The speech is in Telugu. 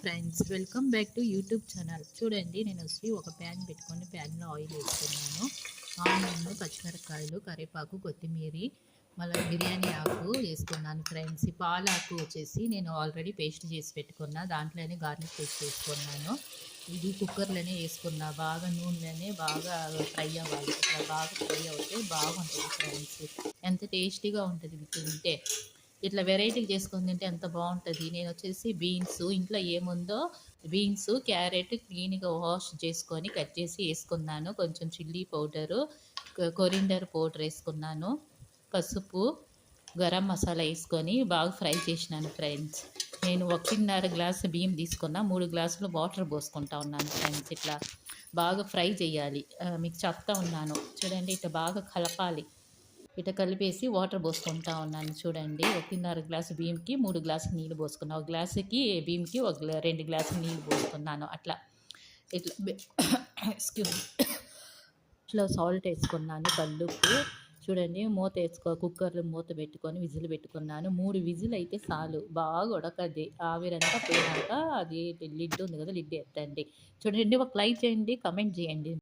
Friends, welcome back to YouTube channel. చూడండి, నేను వచ్చి ఒక ప్యాన్ పెట్టుకొని ప్యాన్లో ఆయిల్ వేసుకున్నాను. ఆనియన్, పచ్చిమిరపకాయలు, కరివేపాకు, కొత్తిమీర, మళ్ళీ బిర్యానీ ఆకు వేసుకున్నాను ఫ్రెండ్స్. ఈ పాలాకు వచ్చేసి నేను ఆల్రెడీ పేస్ట్ చేసి పెట్టుకున్నా, దాంట్లోనే గార్లిక్ పేస్ట్ వేసుకున్నాను. ఇది కుక్కర్లోనే వేసుకున్నా. బాగా నూనెలోనే బాగా ఫ్రై అవ్వాలి. ఇట్లా బాగా ఫ్రై అవుతే బాగుంటుంది ఫ్రెండ్స్. ఎంత టేస్టీగా ఉంటుంది ఇది తింటే. ఇట్లా వెరైటీగా చేసుకొని తింటే ఎంత బాగుంటుంది. నేను వచ్చేసి బీన్స్, ఇంట్లో ఏముందో బీన్స్, క్యారెట్ క్లీన్గా వాష్ చేసుకొని కట్ చేసి వేసుకున్నాను. కొంచెం చిల్లీ పౌడరు, కొరిండర్ పౌడర్ వేసుకున్నాను, పసుపు, గరం మసాలా వేసుకొని బాగా ఫ్రై చేసినాను ఫ్రెండ్స్. నేను 1.5 గ్లాసు బియ్యం తీసుకున్నా, 3 గ్లాసులు వాటర్ పోసుకుంటా ఉన్నాను ఫ్రెండ్స్. ఇట్లా బాగా ఫ్రై చేయాలి. మీకు చెప్తా ఉన్నాను చూడండి. ఇట్లా బాగా కలపాలి. ఇట్లా కలిపేసి వాటర్ పోసుకుంటా ఉన్నాను చూడండి. 1.5 గ్లాసు బియ్యంకి 3 గ్లాసులు నీళ్ళు పోసుకున్నాను. ఒక గ్లాసుకి బియ్యంకి 2 గ్లాసులు నీళ్ళు పోసుకున్నాను. అట్లా ఇట్లా ఎక్స్క్యూజ్ ఇట్లా సాల్ట్ వేసుకున్నాను, కల్లుప్పు. చూడండి, మూత కుక్కర్లో మూత పెట్టుకొని విజిల్ పెట్టుకున్నాను. 3 విజిల్ అయితే చాలు, బాగా ఉడకద్ది. ఆవిరంతా పోయినాక అది లిడ్ ఉంది కదా, లిడ్ ఎత్తండి. చూడండి, ఒక లైక్ చేయండి, కమెంట్ చేయండి.